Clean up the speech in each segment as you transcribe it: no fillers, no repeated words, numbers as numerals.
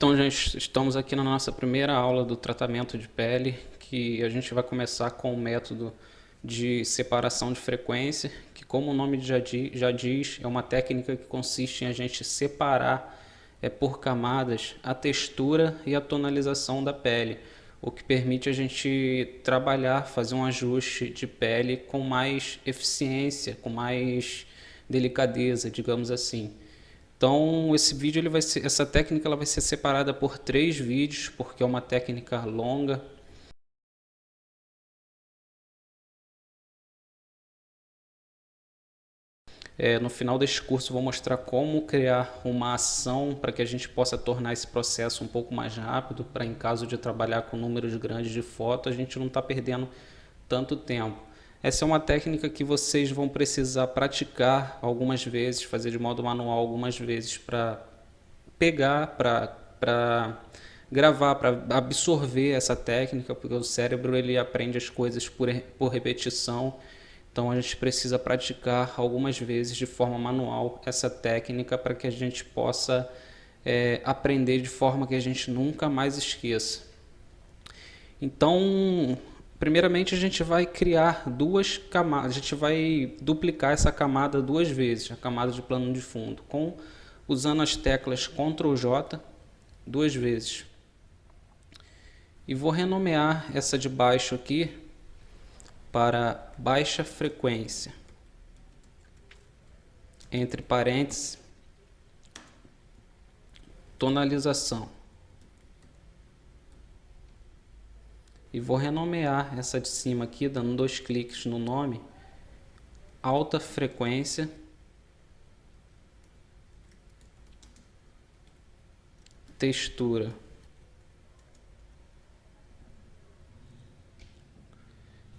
Então, gente, estamos aqui na nossa primeira aula do tratamento de pele, que a gente vai começar com o método de separação de frequência, que como o nome já diz, é uma técnica que consiste em a gente separar por camadas a textura e a tonalização da pele, o que permite a gente trabalhar, fazer um ajuste de pele com mais eficiência, com mais delicadeza, digamos assim. Então, essa técnica ela vai ser separada por 3 vídeos, porque é uma técnica longa. No final deste curso, eu vou mostrar como criar uma ação para que a gente possa tornar esse processo um pouco mais rápido, para em caso de trabalhar com números grandes de fotos, a gente não está perdendo tanto tempo. Essa é uma técnica que vocês vão precisar praticar algumas vezes, fazer de modo manual algumas vezes para pegar, para gravar, para absorver essa técnica, porque o cérebro ele aprende as coisas por repetição. Então a gente precisa praticar algumas vezes de forma manual essa técnica para que a gente possa aprender de forma que a gente nunca mais esqueça. Então, primeiramente a gente vai criar 2 camadas, a gente vai duplicar essa camada 2 vezes, a camada de plano de fundo, usando as teclas Ctrl J 2 vezes. E vou renomear essa de baixo aqui para baixa frequência, entre parênteses, tonalização. E vou renomear essa de cima aqui, dando 2 cliques no nome, alta frequência, textura.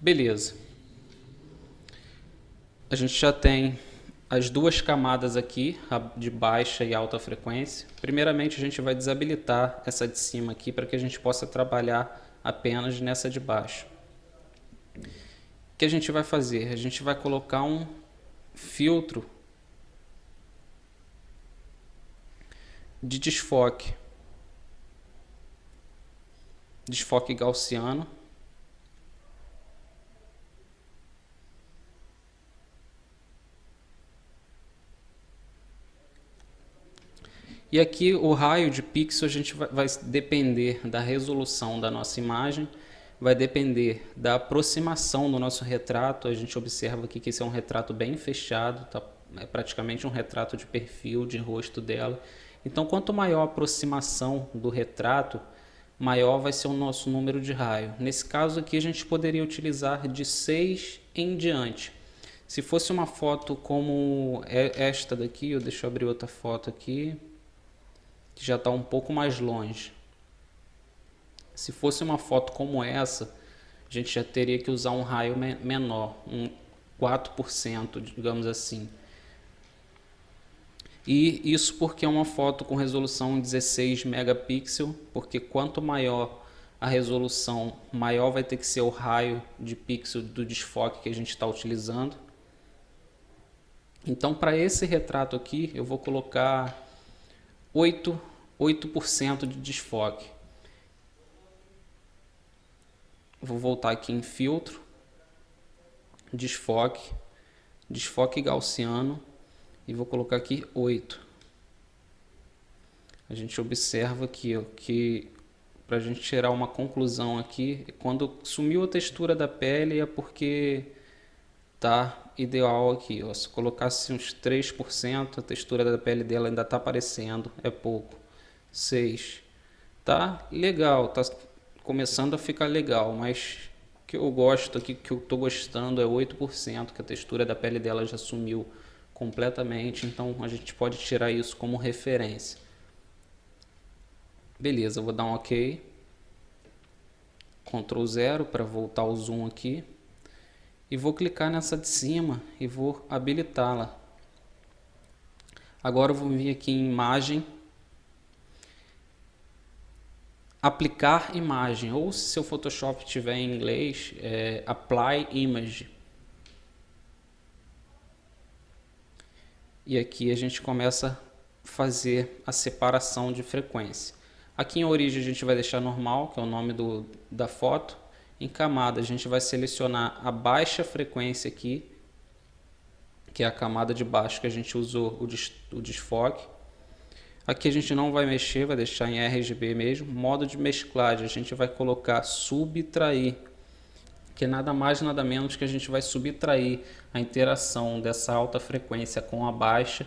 Beleza. A gente já tem as 2 camadas aqui, a de baixa e alta frequência. Primeiramente, a gente vai desabilitar essa de cima aqui para que a gente possa trabalhar apenas nessa de baixo. O que a gente vai fazer? A gente vai colocar um filtro de desfoque gaussiano. E aqui o raio de pixel a gente vai depender da resolução da nossa imagem, vai depender da aproximação do nosso retrato. A gente observa aqui que esse é um retrato bem fechado, tá? É praticamente um retrato de perfil, de rosto dela. Então, quanto maior a aproximação do retrato, maior vai ser o nosso número de raio. Nesse caso aqui, a gente poderia utilizar de 6 em diante. Se fosse uma foto como esta daqui, deixa eu abrir outra foto aqui, que já está um pouco mais longe. Se fosse uma foto como essa, a gente já teria que usar um raio menor, um 4%, digamos assim. E isso porque é uma foto com resolução 16 megapixels, porque quanto maior a resolução, maior vai ter que ser o raio de pixel do desfoque que a gente está utilizando. Então, para esse retrato aqui, eu vou colocar 8% de desfoque. Vou voltar aqui em filtro, desfoque gaussiano e vou colocar aqui 8. A gente observa aqui, ó, que para a gente tirar uma conclusão aqui, quando sumiu a textura da pele é porque tá ideal aqui, ó. Se colocasse uns 3%, a textura da pele dela ainda tá aparecendo, é pouco. 6. Tá legal, tá começando a ficar legal, mas o que eu gosto aqui, que eu tô gostando é 8%, que a textura da pele dela já sumiu completamente, então a gente pode tirar isso como referência. Beleza, eu vou dar um OK. Ctrl 0 para voltar o zoom aqui. E vou clicar nessa de cima e vou habilitá-la. Agora eu vou vir aqui em imagem, aplicar imagem, ou se seu Photoshop tiver em inglês, Apply Image. E aqui a gente começa a fazer a separação de frequência. Aqui em origem a gente vai deixar normal, que é o nome da foto. Em camada a gente vai selecionar a baixa frequência aqui, que é a camada de baixo que a gente usou o desfoque. Aqui a gente não vai mexer, vai deixar em RGB mesmo. Modo de mesclagem, a gente vai colocar subtrair, que é nada mais nada menos que a gente vai subtrair a interação dessa alta frequência com a baixa,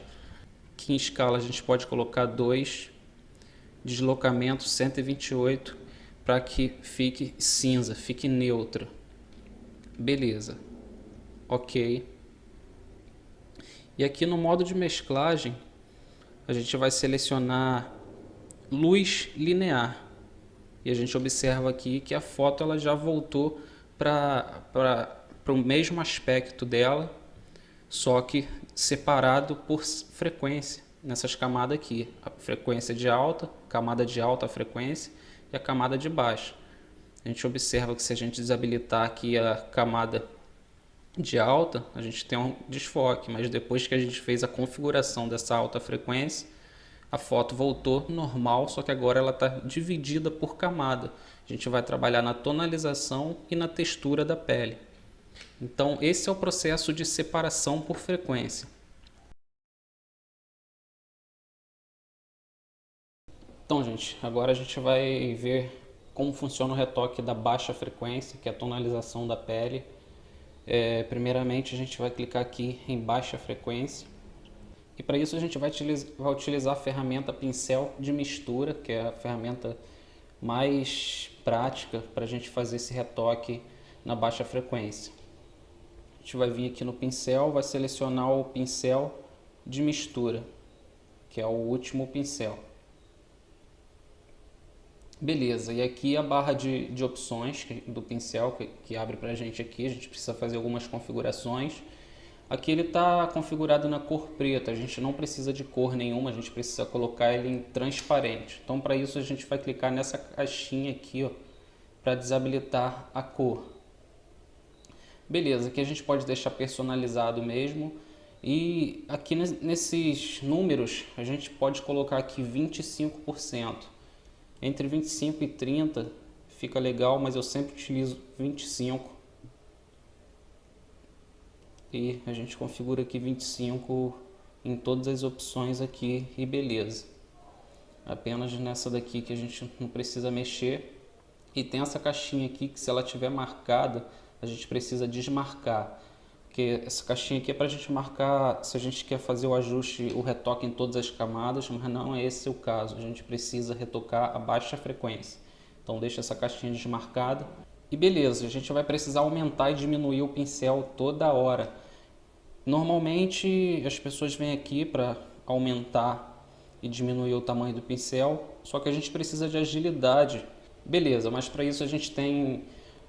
que em escala a gente pode colocar 2, deslocamento 128, para que fique cinza, fique neutro. Beleza, ok. E aqui no modo de mesclagem a gente vai selecionar luz linear e a gente observa aqui que a foto ela já voltou para o mesmo aspecto dela, só que separado por frequência nessas camadas aqui, a frequência de alta, camada de alta frequência e a camada de baixa. A gente observa que se a gente desabilitar aqui a camada de alta, a gente tem um desfoque, mas depois que a gente fez a configuração dessa alta frequência, a foto voltou normal, só que agora ela está dividida por camada. A gente vai trabalhar na tonalização e na textura da pele. Então esse é o processo de separação por frequência. Então, gente, agora a gente vai ver como funciona o retoque da baixa frequência, que é a tonalização da pele. Primeiramente a gente vai clicar aqui em baixa frequência e para isso a gente vai utilizar a ferramenta pincel de mistura, que é a ferramenta mais prática para a gente fazer esse retoque na baixa frequência. A gente vai vir aqui no pincel, vai selecionar o pincel de mistura, que é o último pincel. Beleza, e aqui a barra de opções do pincel que abre para a gente aqui, a gente precisa fazer algumas configurações. Aqui ele está configurado na cor preta, a gente não precisa de cor nenhuma, a gente precisa colocar ele em transparente. Então para isso a gente vai clicar nessa caixinha aqui, para desabilitar a cor. Beleza, aqui a gente pode deixar personalizado mesmo. E aqui nesses números a gente pode colocar aqui 25%. Entre 25 e 30 fica legal, mas eu sempre utilizo 25. E a gente configura aqui 25 em todas as opções aqui e beleza. Apenas nessa daqui que a gente não precisa mexer. E tem essa caixinha aqui que se ela tiver marcada, a gente precisa desmarcar. Porque essa caixinha aqui é para a gente marcar se a gente quer fazer o ajuste, o retoque em todas as camadas, mas não é esse o caso. A gente precisa retocar a baixa frequência. Então deixa essa caixinha desmarcada. E beleza, a gente vai precisar aumentar e diminuir o pincel toda hora. Normalmente as pessoas vêm aqui para aumentar e diminuir o tamanho do pincel, só que a gente precisa de agilidade. Beleza, mas para isso a gente tem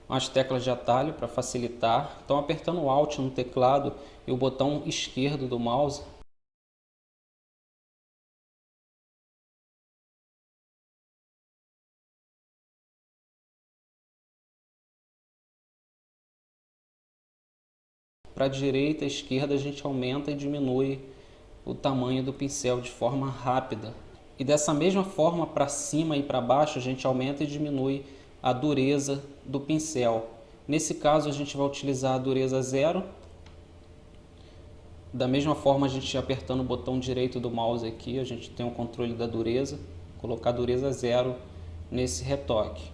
as teclas de atalho para facilitar. Então apertando o Alt no teclado e o botão esquerdo do mouse, para a direita e esquerda a gente aumenta e diminui o tamanho do pincel de forma rápida. E dessa mesma forma para cima e para baixo a gente aumenta e diminui a dureza do pincel. Nesse caso a gente vai utilizar a dureza 0. Da mesma forma a gente apertando o botão direito do mouse aqui, a gente tem o controle da dureza, colocar a dureza 0 nesse retoque.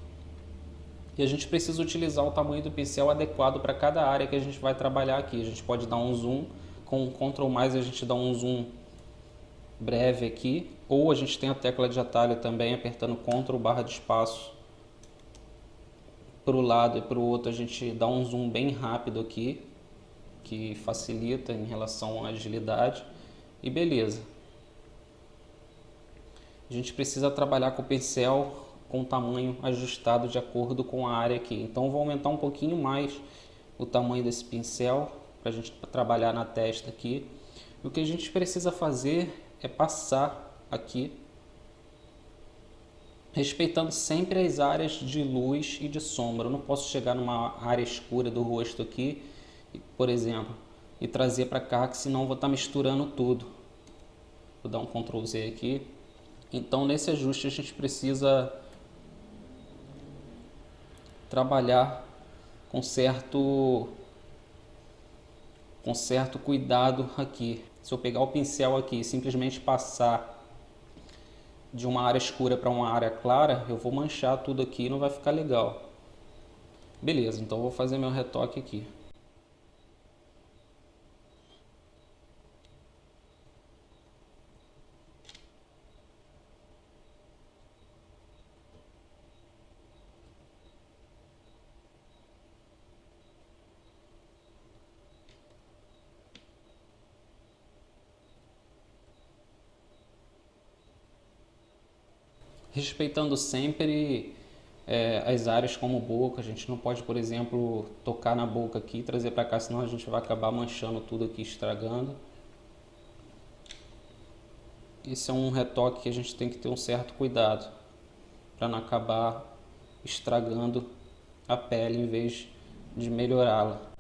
E a gente precisa utilizar o tamanho do pincel adequado para cada área que a gente vai trabalhar aqui. A gente pode dar um zoom, com o Ctrl+, a gente dá um zoom breve aqui, ou a gente tem a tecla de atalho também, apertando Ctrl/espaço para o lado e para o outro, a gente dá um zoom bem rápido aqui, que facilita em relação à agilidade. E beleza. A gente precisa trabalhar com o pincel com o tamanho ajustado de acordo com a área aqui. Então vou aumentar um pouquinho mais o tamanho desse pincel para a gente trabalhar na testa aqui. O que a gente precisa fazer é passar aqui, respeitando sempre as áreas de luz e de sombra. Eu não posso chegar numa área escura do rosto aqui, por exemplo, e trazer para cá, que senão eu vou estar misturando tudo. Vou dar um Ctrl Z aqui. Então, nesse ajuste, a gente precisa trabalhar com certo cuidado aqui. Se eu pegar o pincel aqui e simplesmente passar de uma área escura para uma área clara, eu vou manchar tudo aqui e não vai ficar legal. Beleza, então eu vou fazer meu retoque aqui. Respeitando sempre as áreas como boca. A gente não pode, por exemplo, tocar na boca aqui e trazer para cá, senão a gente vai acabar manchando tudo aqui, estragando. Esse é um retoque que a gente tem que ter um certo cuidado para não acabar estragando a pele em vez de melhorá-la.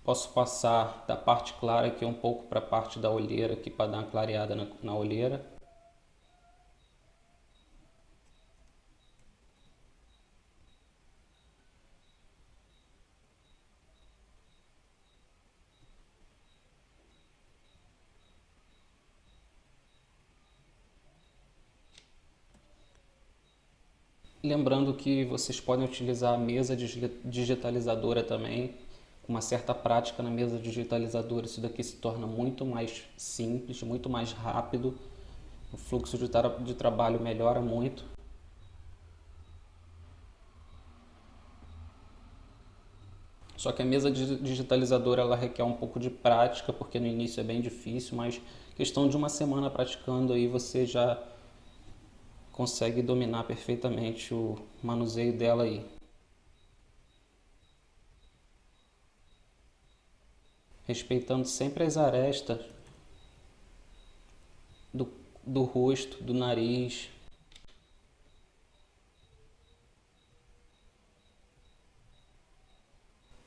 Posso passar da parte clara aqui um pouco para a parte da olheira aqui para dar uma clareada na olheira. Lembrando que vocês podem utilizar a mesa digitalizadora também. Com uma certa prática na mesa digitalizadora, isso daqui se torna muito mais simples, muito mais rápido. O fluxo de trabalho melhora muito. Só que a mesa digitalizadora ela requer um pouco de prática, porque no início é bem difícil, mas questão de uma semana praticando aí você já consegue dominar perfeitamente o manuseio dela aí. Respeitando sempre as arestas do, do rosto, do nariz.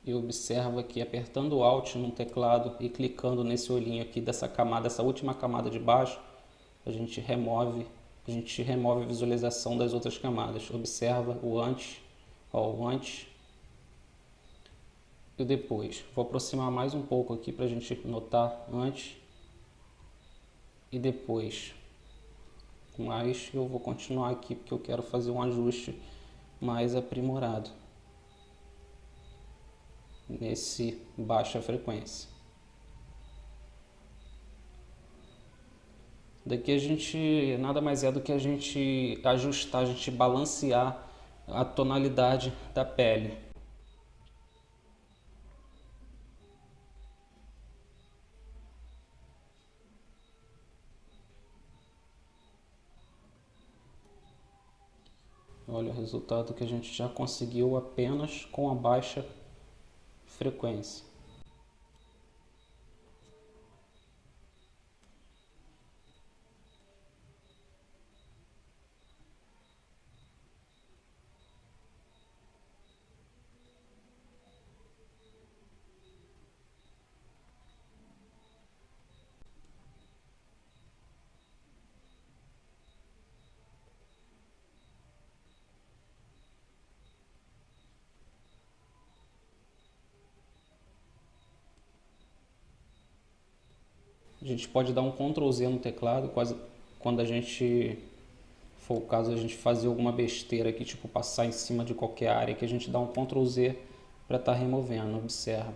E observa que apertando o Alt no teclado e clicando nesse olhinho aqui dessa camada, essa última camada de baixo, a gente remove a visualização das outras camadas. Observa o antes, ó, o antes e o depois. Vou aproximar mais um pouco aqui para a gente notar antes e depois. Mas eu vou continuar aqui porque eu quero fazer um ajuste mais aprimorado nesse baixa frequência. Daqui a gente nada mais é do que a gente ajustar, a gente balancear a tonalidade da pele. Olha o resultado que a gente já conseguiu apenas com a baixa frequência. A gente pode dar um Ctrl Z no teclado quando a gente for o caso a gente fazer alguma besteira aqui, tipo passar em cima de qualquer área, que a gente dá um Ctrl Z para estar removendo, observa.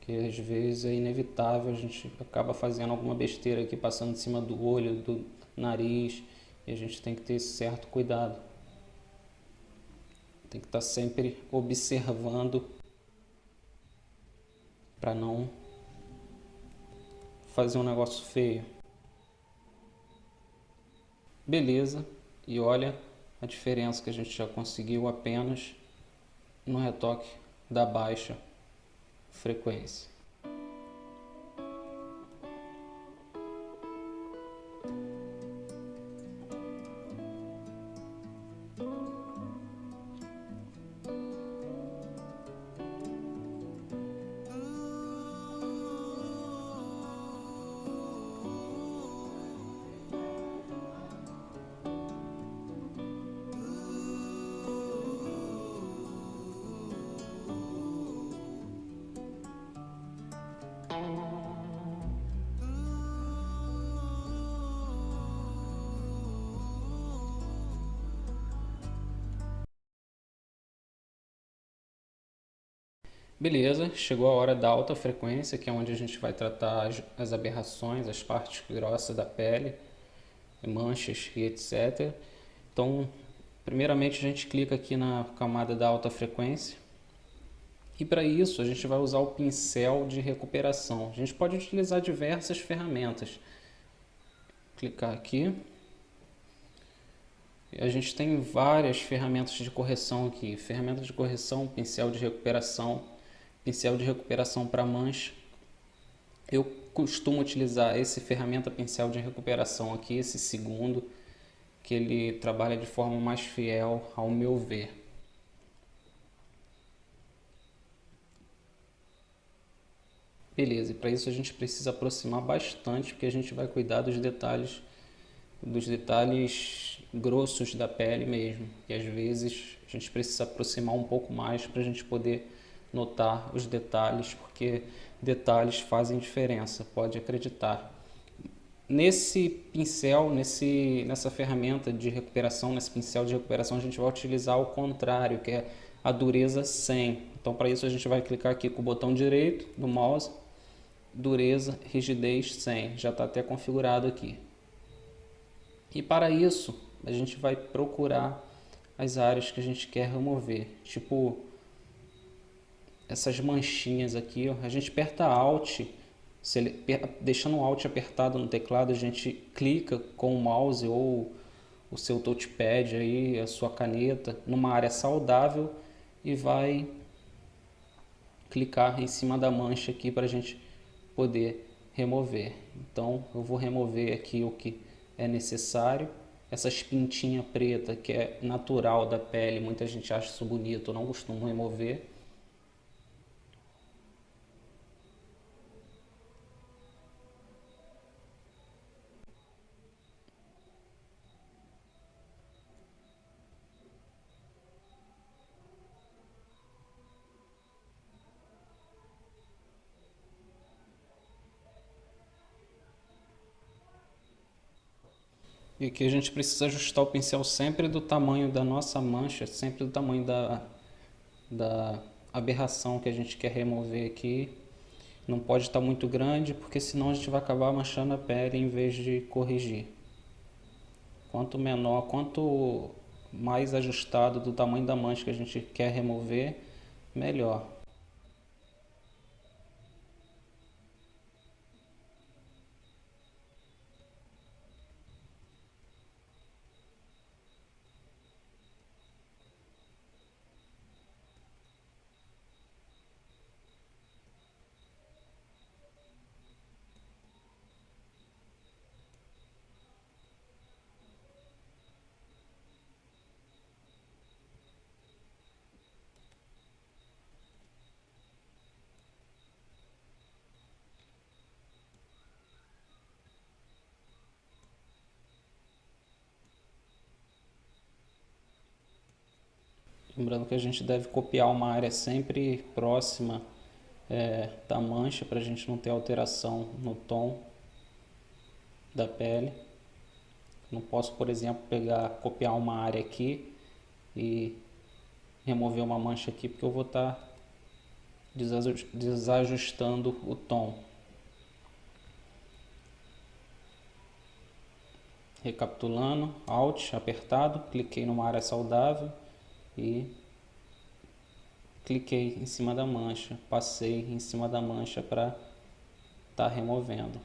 Que às vezes é inevitável, a gente acaba fazendo alguma besteira aqui, passando em cima do olho, do nariz, e a gente tem que ter esse certo cuidado. Tem que estar sempre observando para não fazer um negócio feio. Beleza, e olha a diferença que a gente já conseguiu apenas no retoque da baixa frequência. Beleza, chegou a hora da alta frequência, que é onde a gente vai tratar as aberrações, as partes grossas da pele, manchas e etc. Então, primeiramente a gente clica aqui na camada da alta frequência e para isso a gente vai usar o pincel de recuperação. A gente pode utilizar diversas ferramentas. Clicar aqui. A gente tem várias ferramentas de correção aqui. Ferramenta de correção, pincel de recuperação para mancha. Eu costumo utilizar esse ferramenta pincel de recuperação aqui, esse segundo, que ele trabalha de forma mais fiel ao meu ver. Beleza, e para isso a gente precisa aproximar bastante, porque a gente vai cuidar dos detalhes grossos da pele mesmo. E às vezes a gente precisa aproximar um pouco mais para a gente poder notar os detalhes, porque detalhes fazem diferença, pode acreditar. Nesse pincel, nessa ferramenta de recuperação, nesse pincel de recuperação, a gente vai utilizar o contrário, que é a dureza 100. Então, para isso, a gente vai clicar aqui com o botão direito do mouse, dureza, rigidez 100. Já está até configurado aqui. E para isso, a gente vai procurar as áreas que a gente quer remover. Tipo, essas manchinhas aqui, ó. A gente aperta Alt, deixando o Alt apertado no teclado, a gente clica com o mouse ou o seu touchpad aí, a sua caneta, numa área saudável e vai clicar em cima da mancha aqui para a gente poder remover. Então eu vou remover aqui o que é necessário. Essas pintinhas preta que é natural da pele, muita gente acha isso bonito, eu não costumo remover. E aqui a gente precisa ajustar o pincel sempre do tamanho da nossa mancha, sempre do tamanho da aberração que a gente quer remover aqui. Não pode estar muito grande, porque senão a gente vai acabar manchando a pele em vez de corrigir. Quanto menor, quanto mais ajustado do tamanho da mancha que a gente quer remover, melhor. Lembrando que a gente deve copiar uma área sempre próxima da mancha para a gente não ter alteração no tom da pele. Não posso, por exemplo, copiar uma área aqui e remover uma mancha aqui, porque eu vou estar desajustando o tom. Recapitulando, Alt apertado, cliquei numa área saudável e cliquei em cima da mancha, passei em cima da mancha para estar removendo.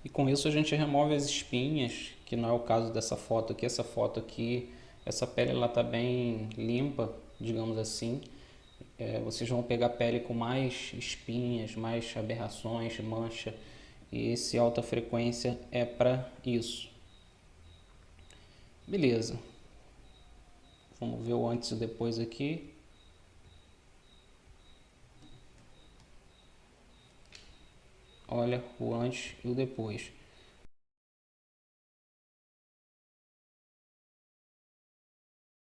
E com isso a gente remove as espinhas, que não é o caso dessa foto aqui. Essa foto aqui, essa pele ela tá bem limpa, digamos assim. Vocês vão pegar pele com mais espinhas, mais aberrações, mancha. E esse alta frequência é para isso. Beleza. Vamos ver o antes e depois aqui. Olha o antes e o depois.